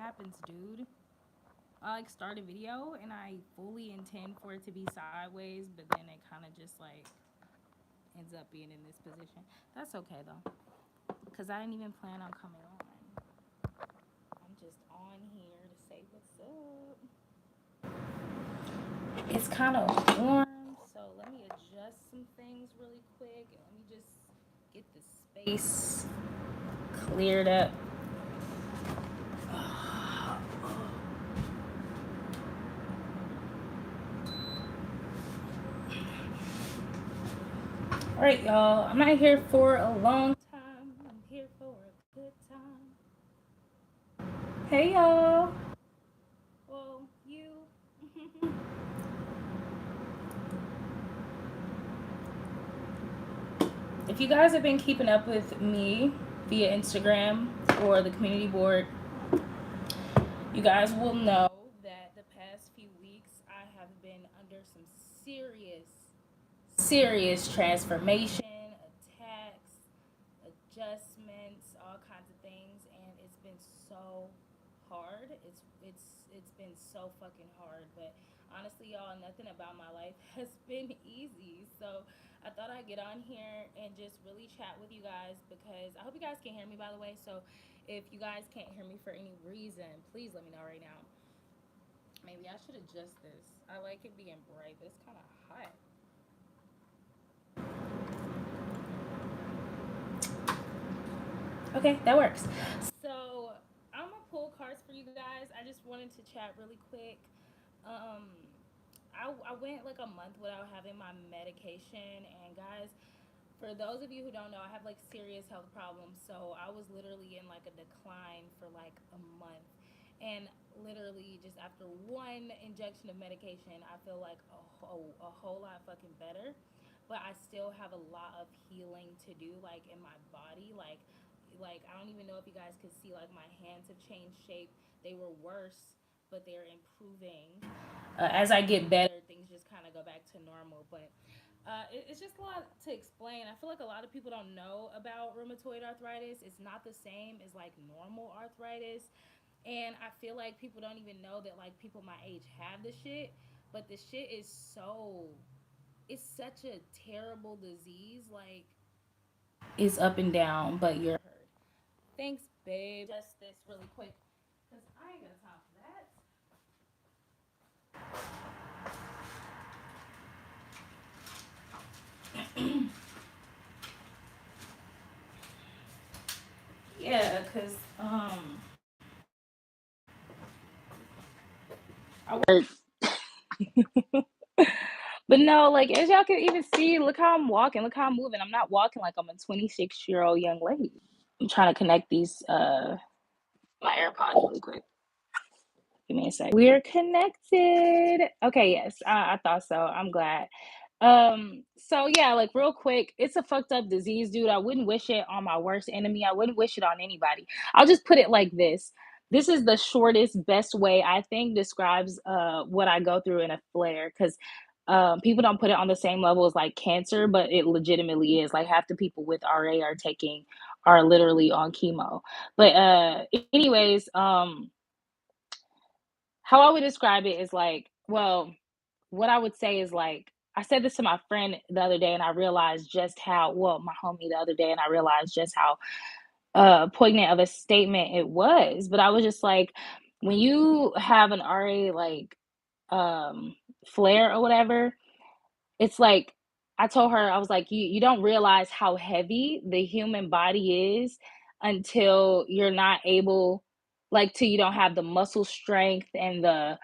happens, dude? I like start a video and I fully intend for it to be sideways, but then it kind of just like ends up being in this position. That's okay though, because I didn't even plan on coming on. I'm just on here to say what's up. It's kind of warm, so let me adjust some things really quick and let me just get the space cleared up. All right, y'all. I'm not here for a long time. I'm here for a good time. Hey, y'all. Well, you. If you guys have been keeping up with me via Instagram or the community board, you guys will know that the past few weeks I have been under some serious transformation, attacks, adjustments, all kinds of things, and it's been so hard. It's been so fucking hard. But honestly, y'all, nothing about my life has been easy. So I thought I'd get on here and just really chat with you guys because I hope you guys can hear me, by the way. So if you guys can't hear me for any reason, please let me know right now. Maybe I should adjust this. I like it being bright, but it's kind of hot. Okay, that works. So I'm gonna pull cards for you guys. I just wanted to chat really quick. Um, I went like a month without having my medication, and guys, for those of you who don't know, I have like serious health problems. So I was literally in like a decline for like a month, and literally just after one injection of medication, I feel like a whole lot fucking better. But I still have a lot of healing to do, like in my body, like I don't even know if you guys could see, like my hands have changed shape. They were worse, but they're improving. As I get better, things just kind of go back to normal. But it's just a lot to explain. I feel like a lot of people don't know about rheumatoid arthritis. It's not the same as like normal arthritis. And I feel like people don't even know that like people my age have the shit. But the shit is it's such a terrible disease. Like, it's up and down, but you're heard. Thanks, babe. Just this really quick, because I ain't got time for that. Yeah, because I work. But no, like as y'all can even see, look how I'm walking, look how I'm moving. I'm not walking like I'm a 26-year-old young lady. I'm trying to connect these my AirPods really quick. Give me a sec. We're connected. Okay, yes, I thought so. I'm glad. So yeah, like real quick, it's a fucked up disease, dude. I wouldn't wish it on my worst enemy. I wouldn't wish it on anybody. I'll just put it like this. This is the shortest, best way I think describes what I go through in a flare, because people don't put it on the same level as like cancer, but it legitimately is. Like half the people with RA are literally on chemo. But anyways, how I would describe it is like, well, what I would say is like, I said this to my friend the other day, and I realized just how, well, my homie the other day, and I realized just how poignant of a statement it was. But I was just like, when you have an RA like flare or whatever, it's like I told her, I was like, you don't realize how heavy the human body is until you're not able, like, till you don't have the muscle strength and the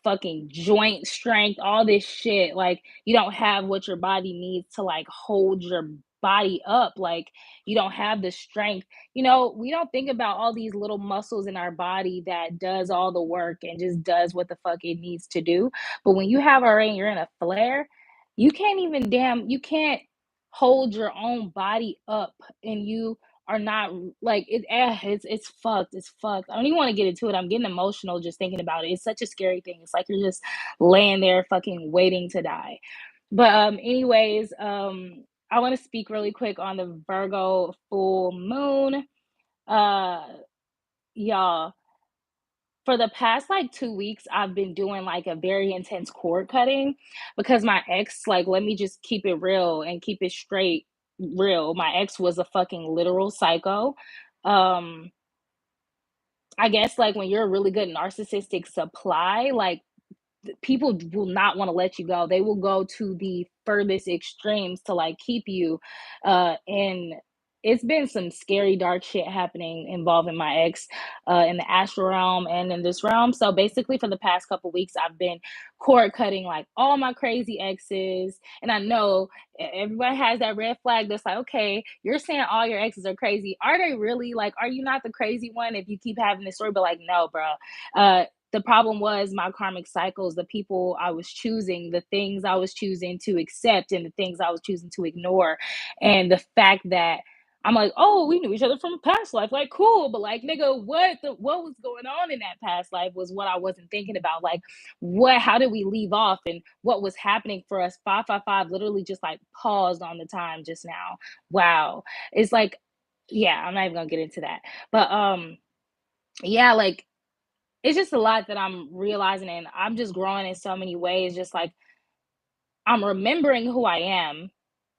fucking joint strength, all this shit. Like, you don't have what your body needs to like hold your body up. Like, you don't have the strength. We don't think about all these little muscles in our body that does all the work and just does what the fuck it needs to do. But when you have RA and you're in a flare, you can't hold your own body up, and you are not like it's fucked. It's fucked. I don't even want to get into it. I'm getting emotional just thinking about it. It's such a scary thing. It's like you're just laying there fucking waiting to die. But anyways, I want to speak really quick on the Virgo full moon. uh y'all, for the past like 2 weeks, I've been doing like a very intense cord cutting because my ex, like, let me just keep it real and keep it straight real. My ex was a fucking literal psycho. Um, I guess like when you're a really good narcissistic supply, like people will not want to let you go. They will go to the furthest extremes to like keep you. And it's been some scary, dark shit happening involving my ex in the astral realm and in this realm. So basically, for the past couple weeks, I've been cord cutting like all my crazy exes. And I know everybody has that red flag that's like, okay, you're saying all your exes are crazy. Are they really? Like, are you not the crazy one if you keep having this story? But like, no, bro. The problem was my karmic cycles, the people I was choosing, the things I was choosing to accept, and the things I was choosing to ignore. And the fact that I'm like, oh, we knew each other from a past life. Like, cool. But like, nigga, what was going on in that past life was what I wasn't thinking about. Like, how did we leave off and what was happening for us? 555 literally just like paused on the time just now. Wow. It's like, yeah, I'm not even gonna get into that. But yeah, like it's just a lot that I'm realizing, and I'm just growing in so many ways. Just like I'm remembering who I am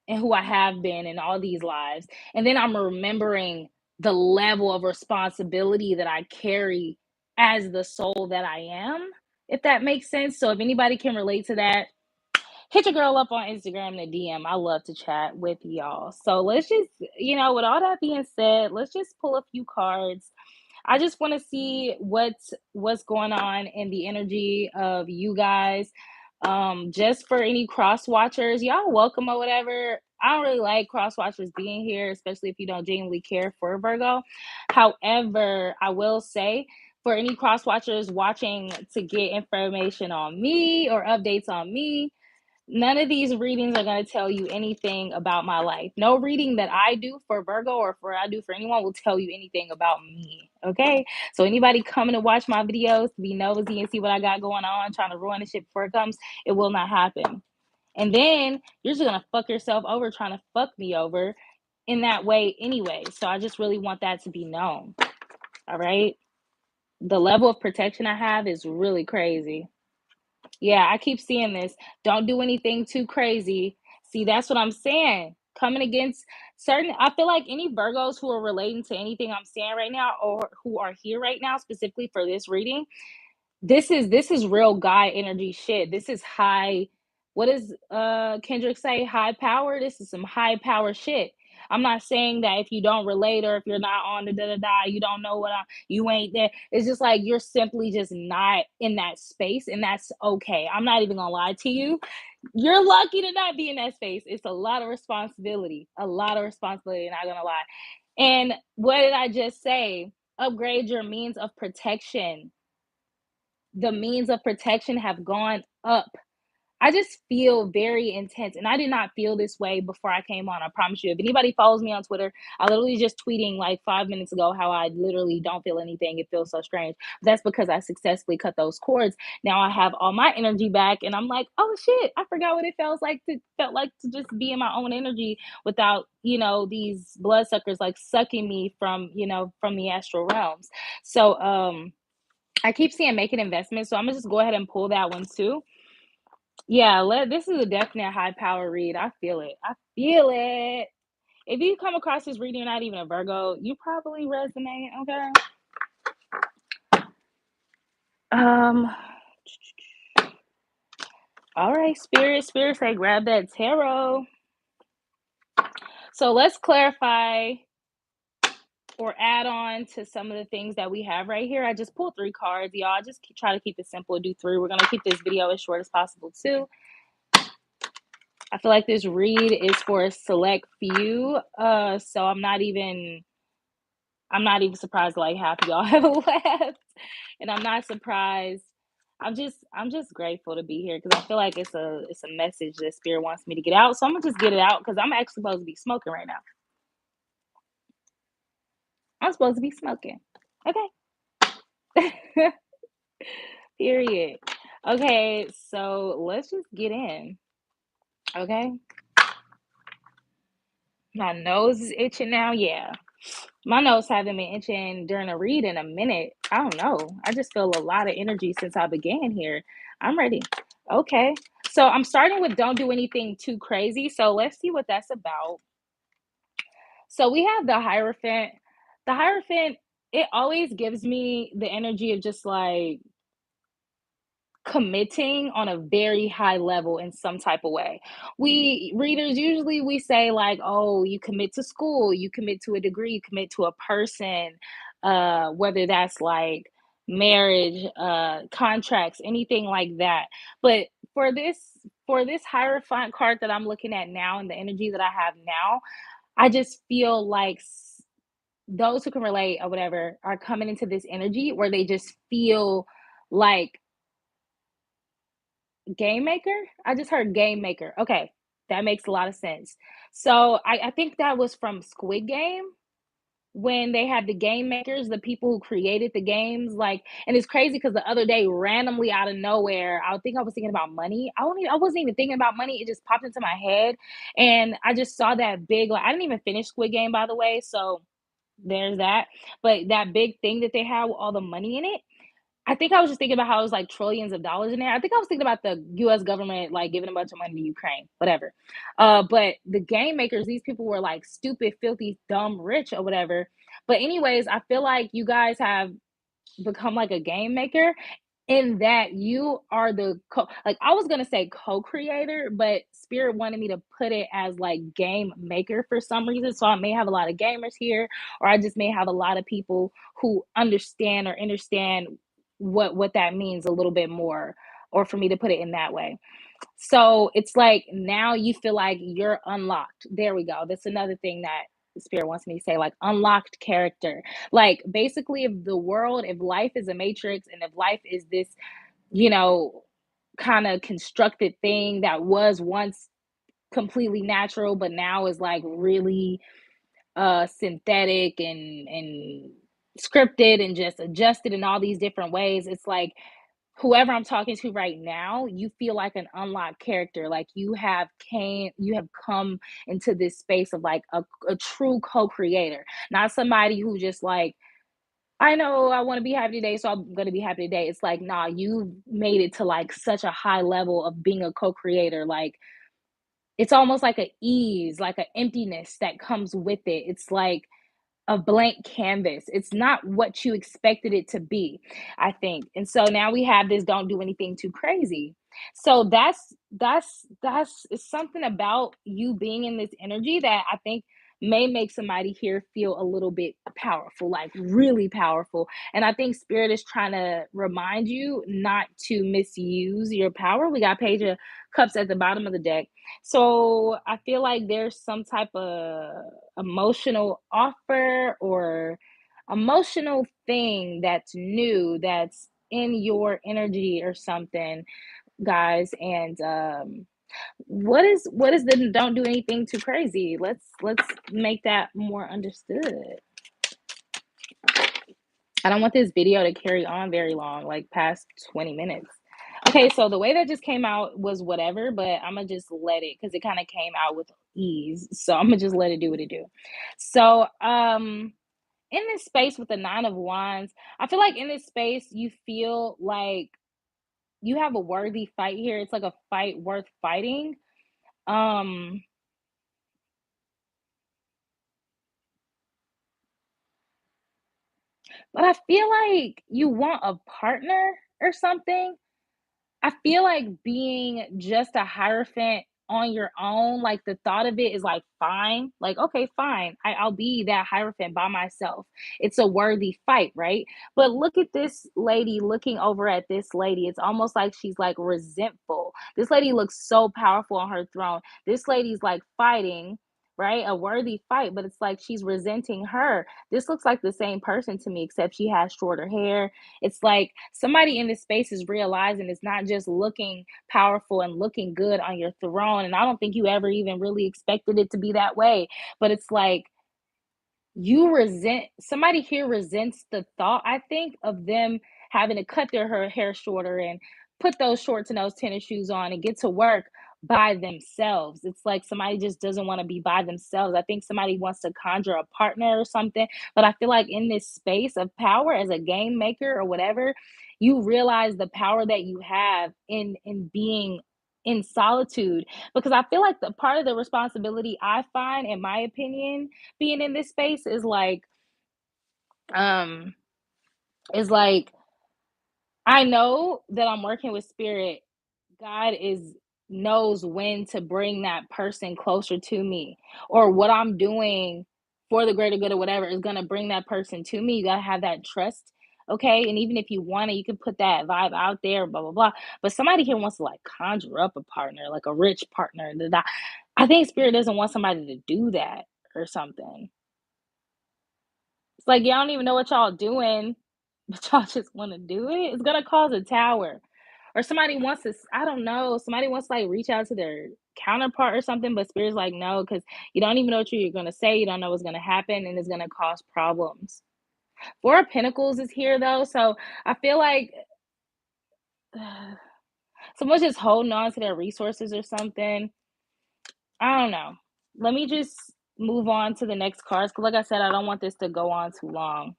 and who I have been in all these lives. And then I'm remembering the level of responsibility that I carry as the soul that I am, if that makes sense. So if anybody can relate to that, hit your girl up on Instagram in a DM. I love to chat with y'all. So let's just, with all that being said, let's just pull a few cards. I just want to see what's going on in the energy of you guys. Just for any cross watchers, y'all welcome or whatever. I don't really like cross watchers being here, especially if you don't genuinely care for Virgo. However, I will say for any cross watchers watching to get information on me or updates on me, none of these readings are going to tell you anything about my life. No reading that I do for Virgo or for I do for anyone will tell you anything about me. Okay. So anybody coming to watch my videos to be nosy and see what I got going on, trying to ruin the shit before it comes, it will not happen. And then you're just gonna fuck yourself over trying to fuck me over in that way anyway. So I just really want that to be known. All right. The level of protection I have is really crazy. Yeah, I keep seeing this. Don't do anything too crazy. See, that's what I'm saying. Coming against certain, I feel like any Virgos who are relating to anything I'm saying right now or who are here right now, specifically for this reading, this is real guy energy shit. This is high. What does Kendrick say? High power. This is some high power shit. I'm not saying that if you don't relate or if you're not on the da da da, you don't know you ain't there. It's just like you're simply just not in that space, and that's okay. I'm not even gonna lie to you. You're lucky to not be in that space. It's a lot of responsibility. A lot of responsibility, not gonna lie. And what did I just say? Upgrade your means of protection. The means of protection have gone up. I just feel very intense, and I did not feel this way before I came on. I promise you. If anybody follows me on Twitter, I literally just tweeting like 5 minutes ago how I literally don't feel anything. It feels so strange. That's because I successfully cut those cords. Now I have all my energy back, and I'm like, oh shit, I forgot what it felt like to just be in my own energy without these bloodsuckers like sucking me from the astral realms. So I keep seeing make an investment, so I'm gonna just go ahead and pull that one too. Yeah, this is a definite high power read. I feel it. I feel it. If you come across this reading, you're not even a Virgo, you probably resonate. Okay. Um. All right, spirit, say grab that tarot. So let's clarify or add on to some of the things that we have right here. I just pulled 3 cards, y'all. I just try to keep it simple. Do 3. We're gonna keep this video as short as possible too. I feel like this read is for a select few. So I'm not even surprised like half of y'all have left. And I'm not surprised. I'm just grateful to be here because I feel like it's a message that spirit wants me to get out. So I'm gonna just get it out because I'm actually supposed to be smoking right now. I'm supposed to be smoking. Okay. Period. Okay, so let's just get in. Okay. My nose is itching now. Yeah. My nose haven't been itching during a read in a minute. I don't know. I just feel a lot of energy since I began here. I'm ready. Okay. So I'm starting with don't do anything too crazy. So let's see what that's about. So we have the Hierophant. The Hierophant, it always gives me the energy of just like committing on a very high level in some type of way. We readers usually we say like, "Oh, you commit to school, you commit to a degree, you commit to a person," whether that's like marriage, contracts, anything like that. But for this for this Hierophant card that I'm looking at now and the energy that I have now, I just feel like those who can relate or whatever are coming into this energy where they just feel like game maker? I just heard game maker. Okay, that makes a lot of sense. So I think that was from Squid Game when they had the game makers, the people who created the games. Like, and it's crazy because the other day, randomly out of nowhere, I think I was thinking about money. I wasn't even thinking about money. It just popped into my head, and I just saw that big. Like, I didn't even finish Squid Game, by the way. So there's that. But that big thing that they had with all the money in it, I think I was just thinking about how it was like trillions of dollars in there. I think I was thinking about the US government like giving a bunch of money to Ukraine, whatever. But the game makers, these people were like stupid, filthy, dumb, rich or whatever. But anyways, I feel like you guys have become like a game maker in that you are the like I was gonna say co-creator, but spirit wanted me to put it as like game maker for some reason. So I may have a lot of gamers here, or I just may have a lot of people who understand what that means a little bit more, or for me to put it in that way. So it's like now you feel like you're unlocked. There we go. That's another thing that Spirit wants me to say, like unlocked character. Like basically, if life is a matrix and if life is this, you know, kind of constructed thing that was once completely natural, but now is like really synthetic and scripted and just adjusted in all these different ways. It's like whoever I'm talking to right now, you feel like an unlocked character. Like you have come into this space of like a true co-creator, not somebody who just like, I know I want to be happy today, so I'm gonna be happy today. It's like, nah, you made it to like such a high level of being a co-creator. Like it's almost like a ease, like an emptiness that comes with it. It's like a blank canvas. It's not what you expected it to be, I think. And so now we have this don't do anything too crazy. So that's it's something about you being in this energy that I think may make somebody here feel a little bit powerful, like really powerful. And I think spirit is trying to remind you not to misuse your power. We got page of cups at the bottom of the deck. So I feel like there's some type of emotional offer or emotional thing that's new that's in your energy or something, guys. And what is the don't do anything too crazy? Let's make that more understood. I don't want this video to carry on very long, like past 20 minutes. Okay, so the way that just came out was whatever, but I'm gonna just let it because it kind of came out with ease. So I'm gonna just let it do what it do. So in this space with the nine of wands, I feel like in this space you feel like you have a worthy fight here. It's like a fight worth fighting. Um, but I feel like you want a partner or something. I feel like being just a hierophant on your own, like the thought of it is like fine. Like, okay, fine. I'll be that hierophant by myself. It's a worthy fight, right? But look at this lady looking over at this lady. It's almost like she's like resentful. This lady looks so powerful on her throne. This lady's like fighting, right? A worthy fight, but it's like she's resenting her. This looks like the same person to me, except she has shorter hair. It's like somebody in this space is realizing it's not just looking powerful and looking good on your throne. And I don't think you ever even really expected it to be that way. But it's like you resent somebody here resents the thought, I think, of them having to cut their hair shorter and put those shorts and those tennis shoes on and get to work by themselves. It's like somebody just doesn't want to be by themselves. I think somebody wants to conjure a partner or something, but I feel like in this space of power as a game maker or whatever, you realize the power that you have in being in solitude, because I feel like the part of the responsibility I find, in my opinion, being in this space um is like I know that I'm working with spirit. God is knows when to bring that person closer to me, or what I'm doing for the greater good or whatever is going to bring that person to me. You got to have that trust. Okay. And even if you want it, you can put that vibe out there, blah, blah, blah. But somebody here wants to like conjure up a partner, like a rich partner. Da, da. I think spirit doesn't want somebody to do that or something. It's like y'all don't even know what y'all doing, but y'all just want to do it. It's gonna cause a tower, or somebody wants to. I don't know. Somebody wants to like reach out to their counterpart or something, but spirit's like no, because you don't even know what you're gonna say. You don't know what's gonna happen, and it's gonna cause problems. Four of Pentacles is here though, so I feel like someone's just holding on to their resources or something. I don't know. Let me just move on to the next cards, because like I said, I don't want this to go on too long.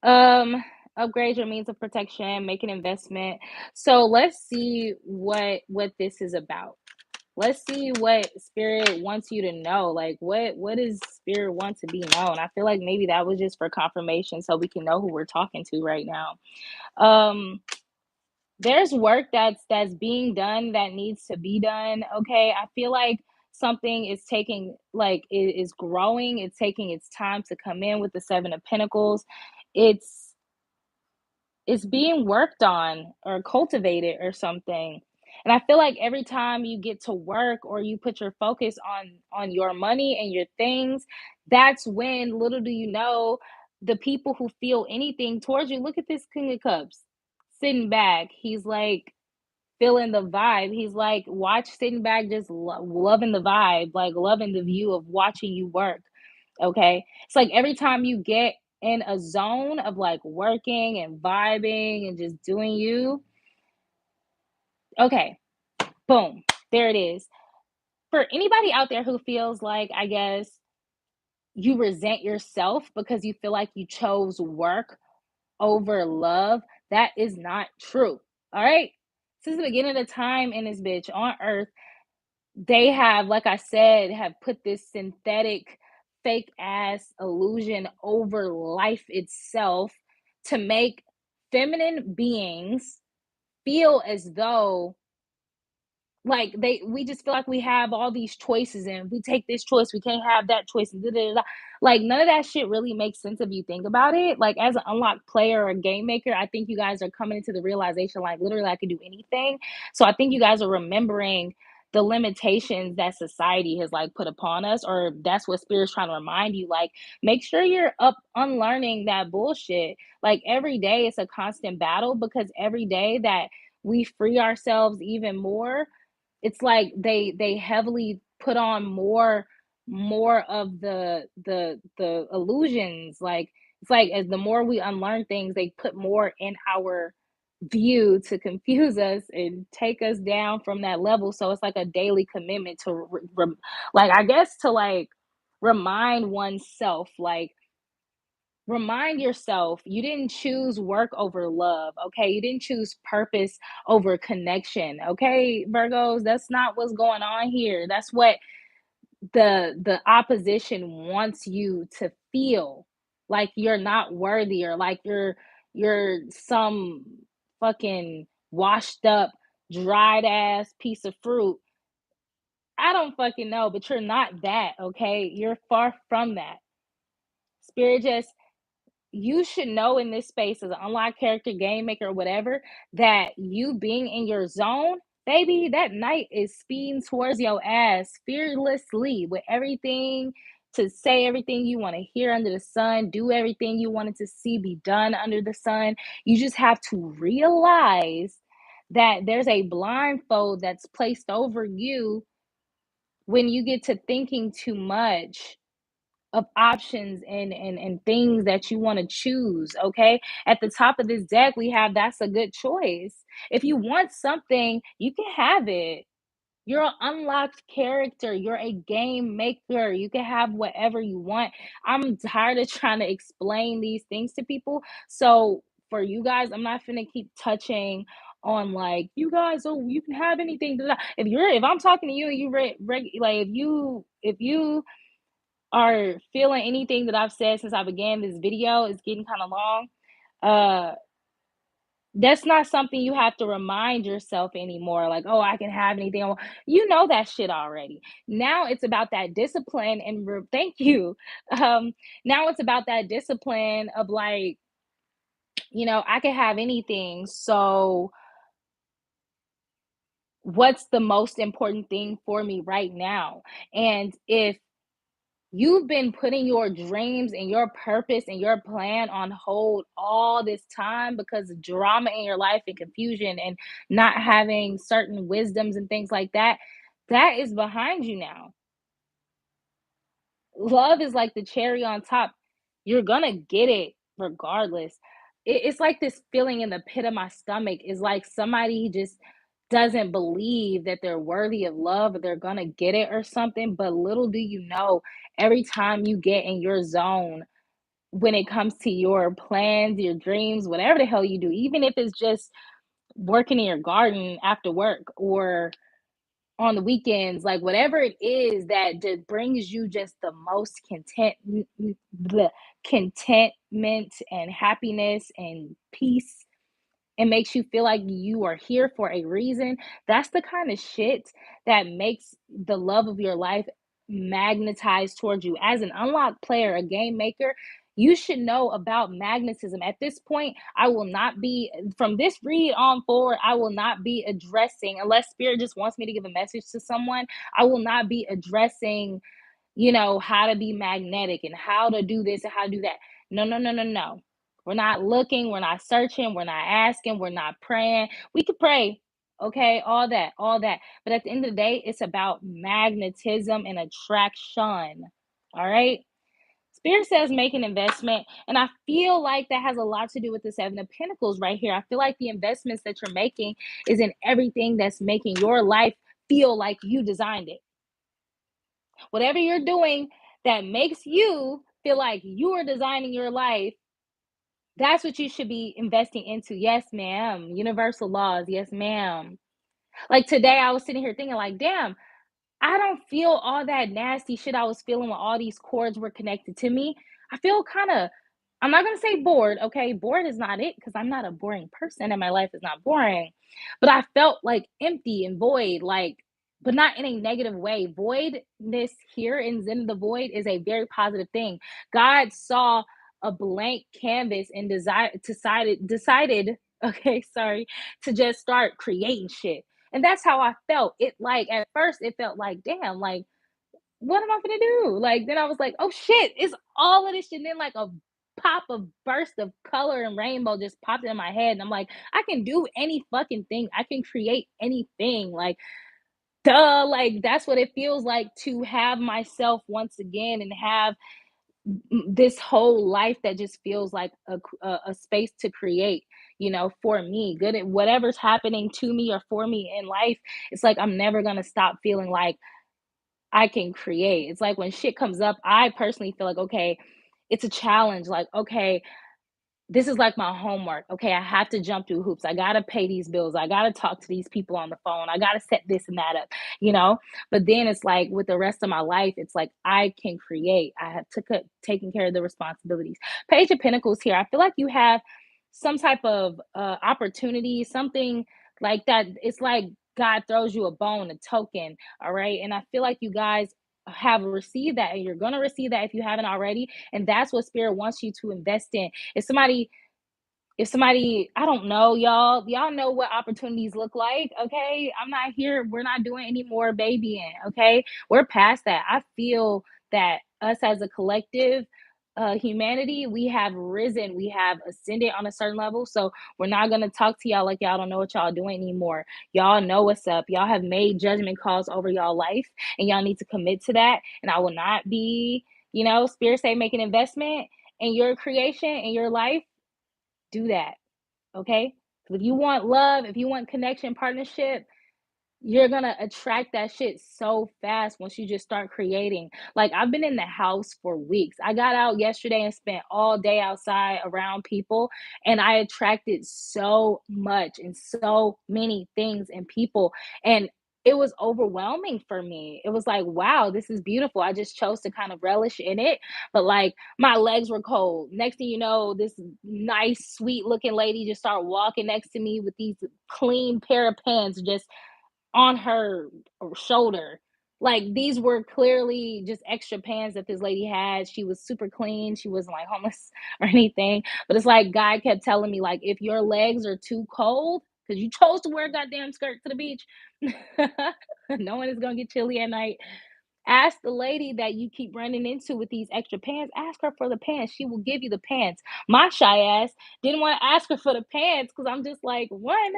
Um, Upgrade your means of protection, make an investment. So let's see what this is about. Let's see what spirit wants you to know. Like what does spirit want to be known? I feel like maybe that was just for confirmation so we can know who we're talking to right now. Um, there's work that's being done that needs to be done. Okay. I feel like something is taking like it is growing, it's taking its time to come in with the Seven of Pentacles. It's it's being worked on or cultivated or something. And I feel like every time you get to work or you put your focus on your money and your things, that's when, little do you know, the people who feel anything towards you, look at this King of Cups sitting back. He's like feeling the vibe. He's like sitting back, just loving the vibe, like loving the view of watching you work. Okay. It's like every time you get in a zone of like working and vibing and just doing you, okay, boom, there it is. For anybody out there who feels like, I guess, you resent yourself because you feel like you chose work over love, that is not true. All right. Since the beginning of time in this bitch on earth, they have, like I said, have put this synthetic, fake ass illusion over life itself to make feminine beings feel as though like we just feel like we have all these choices, and if we take this choice we can't have that choice, and da, da, da, da. Like none of that shit really makes sense if you think about it. Like as an unlocked player or game maker, I think you guys are coming into the realization like literally I could do anything. So I think you guys are remembering the limitations that society has like put upon us, or that's what spirit's trying to remind you. Like make sure you're up unlearning that bullshit. Like every day it's a constant battle, because every day that we free ourselves even more, it's like they heavily put on more of the illusions. Like it's like as the more we unlearn things, they put more in our view to confuse us and take us down from that level. So it's like a daily commitment to like I guess to like remind oneself, like remind yourself you didn't choose work over love. Okay, you didn't choose purpose over connection. Okay, Virgos, that's not what's going on here. That's what the opposition wants you to feel, like you're not worthy, or like you're some fucking washed up dried ass piece of fruit. I don't fucking know, but you're not that. Okay, you're far from that. Spirit just, you should know in this space as an unlocked character, game maker, or whatever, that you being in your zone, baby, that night is speeding towards your ass fearlessly with everything to say, everything you want to hear under the sun, do everything you wanted to see be done under the sun. You just have to realize that there's a blindfold that's placed over you when you get to thinking too much of options and things that you want to choose. Okay, at the top of this deck we have that's a good choice. If you want something, you can have it. You're an unlocked character. You're a game maker. You can have whatever you want. I'm tired of trying to explain these things to people. So for you guys, I'm not gonna keep touching on like you guys. Oh, you can have anything. Da, da. If I'm talking to you and you like if you are feeling anything that I've said since I began this video is getting kind of long. Uh, that's not something you have to remind yourself anymore, like, "Oh, I can have anything I want." You know that shit already. Now it's about that discipline and thank you. Um, Now it's about that discipline of like, I can have anything. So what's the most important thing for me right now? And if you've been putting your dreams and your purpose and your plan on hold all this time because of drama in your life and confusion and not having certain wisdoms and things like that. That is behind you now. Love is like the cherry on top. You're gonna get it regardless. It's like this feeling in the pit of my stomach is like somebody just doesn't believe that they're worthy of love or they're gonna get it or something. But little do you know, every time you get in your zone when it comes to your plans, your dreams, whatever the hell you do, even if it's just working in your garden after work or on the weekends, like whatever it is that just brings you just the most contentment and happiness and peace and makes you feel like you are here for a reason. That's the kind of shit that makes the love of your life magnetize towards you. As an unlocked player, a game maker, you should know about magnetism. At this point, I will not be, from this read on forward, I will not be addressing, unless Spirit just wants me to give a message to someone, I will not be addressing how to be magnetic and how to do this and how to do that. No, no, no, no, no. We're not looking, we're not searching, we're not asking, we're not praying. We could pray, okay, all that, all that. But at the end of the day, it's about magnetism and attraction. All right. Spirit says make an investment. And I feel like that has a lot to do with the Seven of Pentacles right here. I feel like the investments that you're making is in everything that's making your life feel like you designed it. Whatever you're doing that makes you feel like you are designing your life, that's what you should be investing into. Yes, ma'am. Universal laws. Yes, ma'am. Like today, I was sitting here thinking, like, damn, I don't feel all that nasty shit I was feeling when all these cords were connected to me. I feel kind of, I'm not going to say bored. Okay. Bored is not it because I'm not a boring person and my life is not boring. But I felt like empty and void, like, but not in a negative way. Voidness here in Zen of the Void is a very positive thing. God saw a blank canvas and decided, okay, sorry, to just start creating shit. And that's how I felt. It like at first it felt like, damn, like what am I gonna do? Like then I was like, oh shit, it's all of this shit. And then like a pop of burst of color and rainbow just popped in my head. And I'm like, I can do any fucking thing. I can create anything. Like, duh, like that's what it feels like to have myself once again and have this whole life that just feels like a space to create, for me good at whatever's happening to me or for me in life. It's like I'm never going to stop feeling like I can create. It's like when shit comes up, I personally feel like, okay, it's a challenge, like, okay, this is like my homework. Okay, I have to jump through hoops. I got to pay these bills. I got to talk to these people on the phone. I got to set this and that up, you know? But then it's like with the rest of my life, it's like I can create. I have taken care of the responsibilities. Page of Pentacles here. I feel like you have some type of opportunity, something like that. It's like God throws you a bone, a token. All right. And I feel like you guys have received that and you're going to receive that if you haven't already. And that's what Spirit wants you to invest in. If somebody, I don't know, y'all know what opportunities look like. Okay, I'm not here, we're not doing any more babying. Okay, we're past that. I feel that us as a collective, humanity, we have risen, we have ascended on a certain level. So we're not going to talk to y'all like y'all don't know what y'all doing anymore. Y'all know what's up. Y'all have made judgment calls over y'all life and y'all need to commit to that. And I will not be You know, spirit say make an investment in your creation, in your life, do that. Okay. If you want love, if you want connection, partnership, you're gonna attract that shit so fast once you just start creating. Like, I've been in the house for weeks. I got out yesterday and spent all day outside around people, and I attracted so much and so many things and people. And it was overwhelming for me. It was like, wow, this is beautiful. I just chose to kind of relish in it. But like, my legs were cold. Next thing you know, this nice, sweet looking lady just started walking next to me with these clean pair of pants, just on her shoulder. Like, these were clearly just extra pants that this lady had. She was super clean. She wasn't like homeless or anything. But it's like God kept telling me, like, if your legs are too cold, because you chose to wear a goddamn skirt to the beach, knowing it's gonna get chilly at night. Ask the lady that you keep running into with these extra pants. Ask her for the pants. She will give you the pants. My shy ass didn't want to ask her for the pants because I'm just like, one,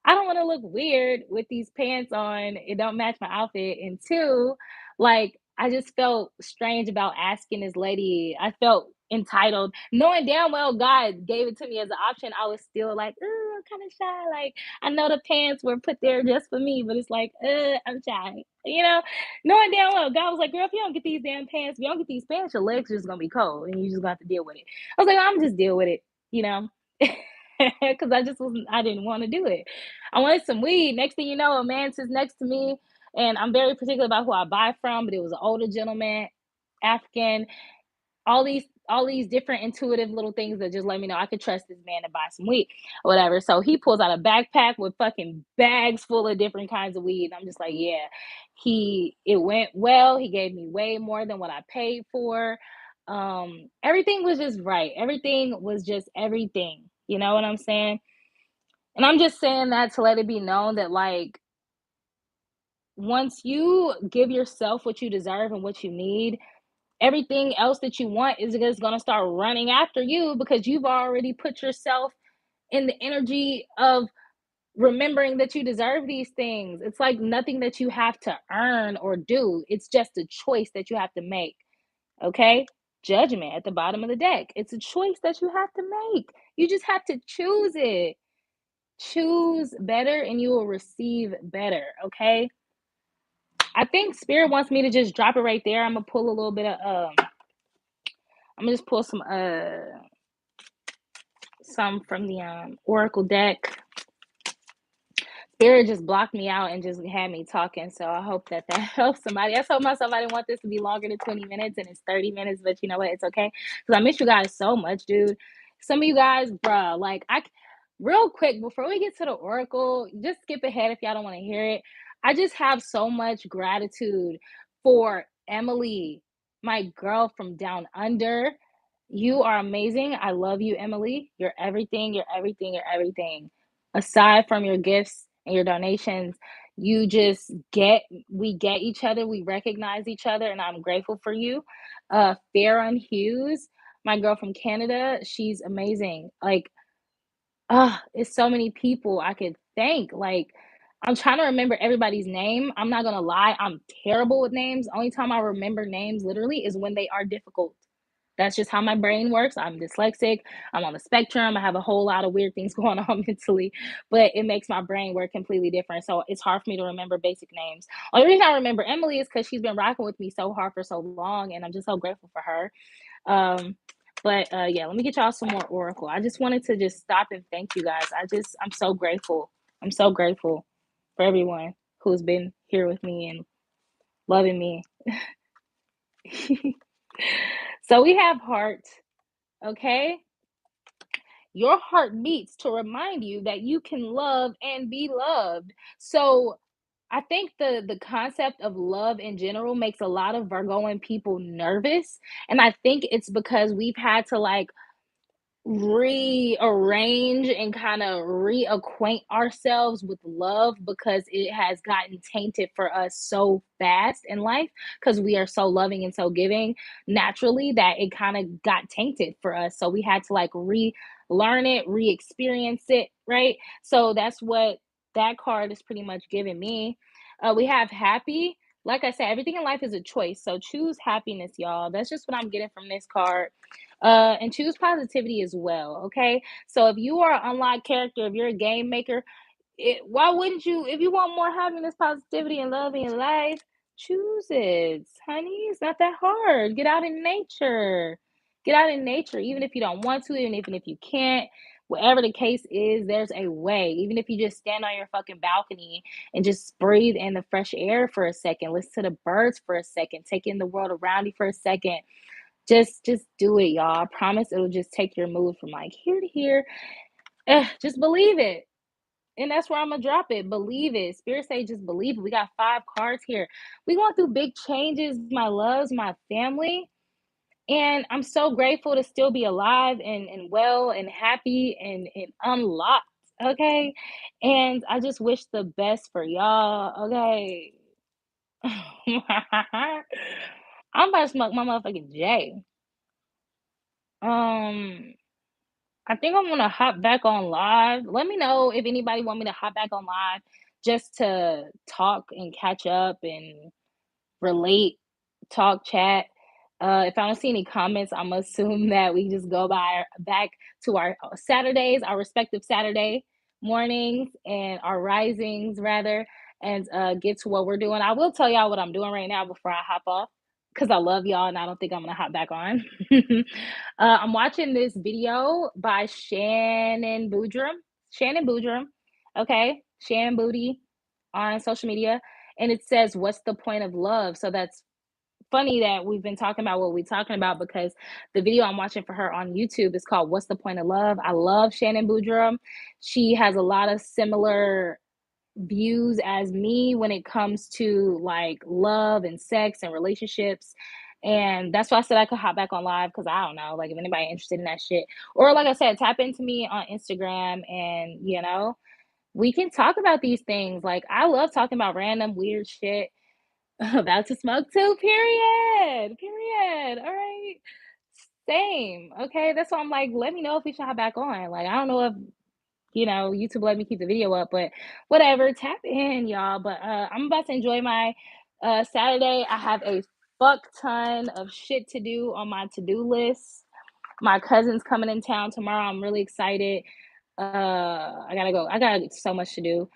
I don't wanna look weird with these pants on, it don't match my outfit, and 2, like, I just felt strange about asking this lady. I felt entitled, knowing damn well God gave it to me as an option. I was still like, "Ooh, I'm kinda shy," like, I know the pants were put there just for me, but it's like, I'm shy," you know? Knowing damn well God was like, "Girl, if you don't get these damn pants, if you don't get these pants, your legs just gonna be cold, and you just gonna have to deal with it." I was like, "Imma just deal with it," you know? Because I didn't wanna do it. I wanted some weed. Next thing you know, a man sits next to me, and I'm very particular about who I buy from, but it was an older gentleman, African, all these different intuitive little things that just let me know I could trust this man to buy some weed or whatever. So he pulls out a backpack with fucking bags full of different kinds of weed. And I'm just like, yeah, it went well. He gave me way more than what I paid for. Everything was just right. Everything was just everything. You know what I'm saying? And I'm just saying that to let it be known that, like, once you give yourself what you deserve and what you need, everything else that you want is just going to start running after you because you've already put yourself in the energy of remembering that you deserve these things. It's like nothing that you have to earn or do, it's just a choice that you have to make. Okay? Judgment at the bottom of the deck. It's a choice that you have to make. You just have to choose it. Choose better and you will receive better. Okay? I think spirit wants me to just drop it right there. I'm gonna pull a little bit of I'm gonna just pull some from the oracle deck. Spirit just blocked me out and just had me talking, so I hope that that helps somebody. I told myself I didn't want this to be longer than 20 minutes, and it's 30 minutes, but you know what? It's okay because I miss you guys so much, dude. Some of you guys, bruh, like, real quick, before we get to the oracle, just skip ahead if y'all don't want to hear it. I just have so much gratitude for Emily, my girl from down under. You are amazing. I love you, Emily. You're everything. You're everything. You're everything. Aside from your gifts and your donations, you just we get each other, we recognize each other, and I'm grateful for you. Farron Hughes, my girl from Canada, she's amazing. Like, it's so many people I could thank. Like, I'm trying to remember everybody's name. I'm not gonna lie, I'm terrible with names. Only time I remember names literally is when they are difficult. That's just how my brain works. I'm dyslexic. I'm on the spectrum. I have a whole lot of weird things going on mentally, but it makes my brain work completely different. So it's hard for me to remember basic names. Only reason I remember Emily is because she's been rocking with me so hard for so long, and I'm just so grateful for her. Um, but yeah, let me get y'all some more oracle. I just wanted to just stop and thank you guys. I'm so grateful. I'm so grateful for everyone who's been here with me and loving me. So we have heart, okay? Your heart beats to remind you that you can love and be loved. So I think the concept of love in general makes a lot of Virgoan people nervous. And I think it's because we've had to, like, rearrange and kind of reacquaint ourselves with love because it has gotten tainted for us so fast in life because we are so loving and so giving naturally that it kind of got tainted for us. So we had to, like, relearn it, re-experience it, right? So that's what that card is pretty much giving me. We have happy. like I said, everything in life is a choice. So choose happiness, y'all. That's just what I'm getting from this card. And choose positivity as well. Okay. So if you are an unlocked character, if you're a game maker, why wouldn't you, if you want more happiness, positivity, and love in your life, choose it, honey. It's not that hard. Get out in nature. Get out in nature, even if you don't want to, even if you can't. Whatever the case is, there's a way. Even if you just stand on your fucking balcony and just breathe in the fresh air for a second, listen to the birds for a second, take in the world around you for a second. Just do it, y'all. I promise it'll just take your mood from like here to here. Just believe it. And that's where I'm gonna drop it. Believe it. Spirit say just believe it. We got 5 cards here. We going through big changes, my loves, my family. And I'm so grateful to still be alive and well and happy and unlocked. Okay. And I just wish the best for y'all. Okay. I'm about to smoke my motherfucking J. Um, I think I'm gonna hop back on live. Let me know if anybody want me to hop back on live just to talk and catch up and relate, talk, chat. If I don't see any comments, I'm gonna assume that we just go by back to our Saturdays, our respective Saturday mornings and our risings rather, and get to what we're doing. I will tell y'all what I'm doing right now before I hop off because I love y'all and I don't think I'm gonna hop back on. I'm watching this video by Shannon Boodram. Shannon Boodram, okay, Shannon Booty on social media, and it says, "What's the point of love?" So that's funny that we've been talking about what we're talking about because the video I'm watching for her on YouTube is called "What's the Point of Love." I love Shannon Boodram. She has a lot of similar views as me when it comes to like love and sex and relationships. And that's why I said I could hop back on live because I don't know, like if anybody interested in that shit. Or like I said, tap into me on Instagram and we can talk about these things. Like I love talking about random weird shit. About to smoke too, period. Period. All right. Same. Okay. That's why I'm like, let me know if we should hop back on. Like, I don't know if YouTube let me keep the video up, but whatever. Tap in, y'all. But I'm about to enjoy my Saturday. I have a fuck ton of shit to do on my to-do list. My cousin's coming in town tomorrow. I'm really excited. I gotta go. I got so much to do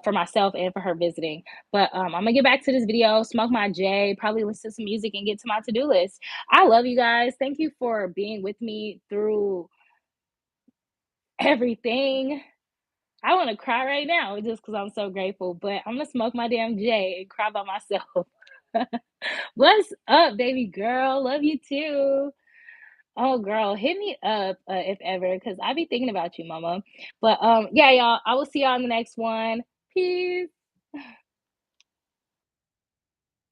for myself and for her visiting. But I'm gonna get back to this video, smoke my J, probably listen to some music and get to my to-do list. I love you guys. Thank you for being with me through everything. I want to cry right now just because I'm so grateful. But I'm gonna smoke my damn J and cry by myself. What's up, baby girl? Love you too. Oh, girl, hit me up if ever, because I be thinking about you, mama. But yeah, y'all, I will see y'all in the next one. Peace.